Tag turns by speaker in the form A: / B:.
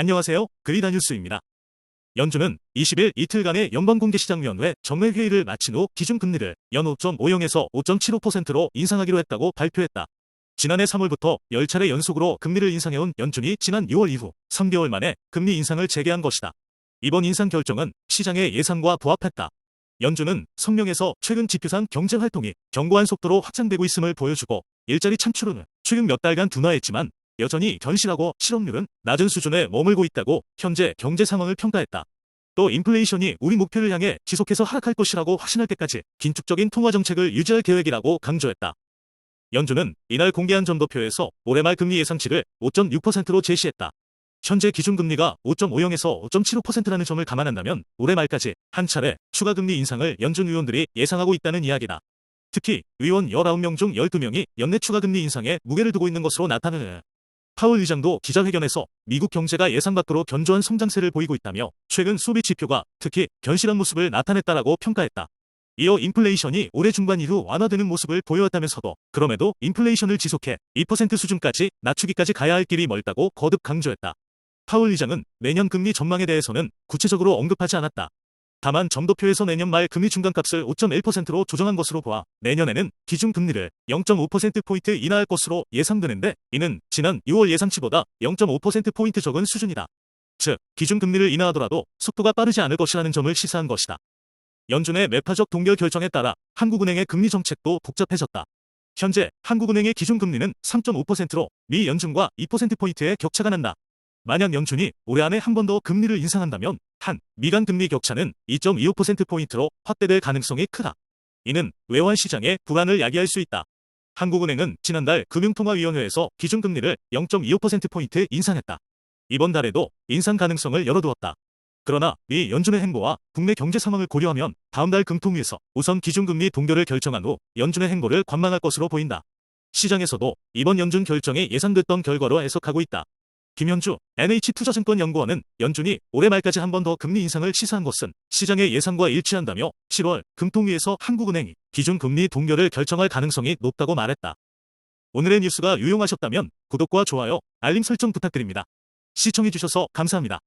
A: 안녕하세요. 그리다 뉴스입니다. 연준은 20일 이틀간의 연방공개시장위원회 정례회의를 마친 후 기준금리를 연 5.50에서 5.75%로 인상하기로 했다고 발표했다. 지난해 3월부터 10차례 연속으로 금리를 인상해온 연준이 지난 6월 이후 3개월 만에 금리 인상을 재개한 것이다. 이번 인상 결정은 시장의 예상과 부합했다. 연준은 성명에서 최근 지표상 경제활동이 견고한 속도로 확장되고 있음을 보여주고 일자리 창출은 최근 몇 달간 둔화했지만 여전히 견실하고 실업률은 낮은 수준에 머물고 있다고 현재 경제 상황을 평가했다. 또 인플레이션이 우리 목표를 향해 지속해서 하락할 것이라고 확신할 때까지 긴축적인 통화 정책을 유지할 계획이라고 강조했다. 연준은 이날 공개한 점도표에서 올해 말 금리 예상치를 5.6%로 제시했다. 현재 기준금리가 5.50에서 5.75%라는 점을 감안한다면 올해 말까지 한 차례 추가 금리 인상을 연준 의원들이 예상하고 있다는 이야기다. 특히 의원 19명 중 12명이 연내 추가 금리 인상에 무게를 두고 있는 것으로 나타나는. 파월 의장도 기자회견에서 미국 경제가 예상 밖으로 견조한 성장세를 보이고 있다며 최근 소비 지표가 특히 견실한 모습을 나타냈다라고 평가했다. 이어 인플레이션이 올해 중반 이후 완화되는 모습을 보여왔다면서도 그럼에도 인플레이션을 지속해 2% 수준까지 낮추기까지 가야 할 길이 멀다고 거듭 강조했다. 파월 의장은 내년 금리 전망에 대해서는 구체적으로 언급하지 않았다. 다만 점도표에서 내년 말 금리 중간값을 5.1%로 조정한 것으로 보아 내년에는 기준금리를 0.5%포인트 인하할 것으로 예상되는데 이는 지난 6월 예상치보다 0.5%포인트 적은 수준이다. 즉, 기준금리를 인하하더라도 속도가 빠르지 않을 것이라는 점을 시사한 것이다. 연준의 매파적 동결 결정에 따라 한국은행의 금리 정책도 복잡해졌다. 현재 한국은행의 기준금리는 3.5%로 미 연준과 2%포인트의 격차가 난다. 만약 연준이 올해 안에 한 번 더 금리를 인상한다면 한 미간 금리 격차는 2.25%포인트로 확대될 가능성이 크다. 이는 외환 시장의 불안을 야기할 수 있다. 한국은행은 지난달 금융통화위원회에서 기준금리를 0.25%포인트 인상했다. 이번 달에도 인상 가능성을 열어두었다. 그러나 미 연준의 행보와 국내 경제 상황을 고려하면 다음 달 금통위에서 우선 기준금리 동결을 결정한 후 연준의 행보를 관망할 것으로 보인다. 시장에서도 이번 연준 결정이 예상됐던 결과로 해석하고 있다. 김현주 NH투자증권연구원은 연준이 올해 말까지 한 번 더 금리 인상을 시사한 것은 시장의 예상과 일치한다며 7월 금통위에서 한국은행이 기준금리 동결을 결정할 가능성이 높다고 말했다. 오늘의 뉴스가 유용하셨다면 구독과 좋아요, 알림 설정 부탁드립니다. 시청해주셔서 감사합니다.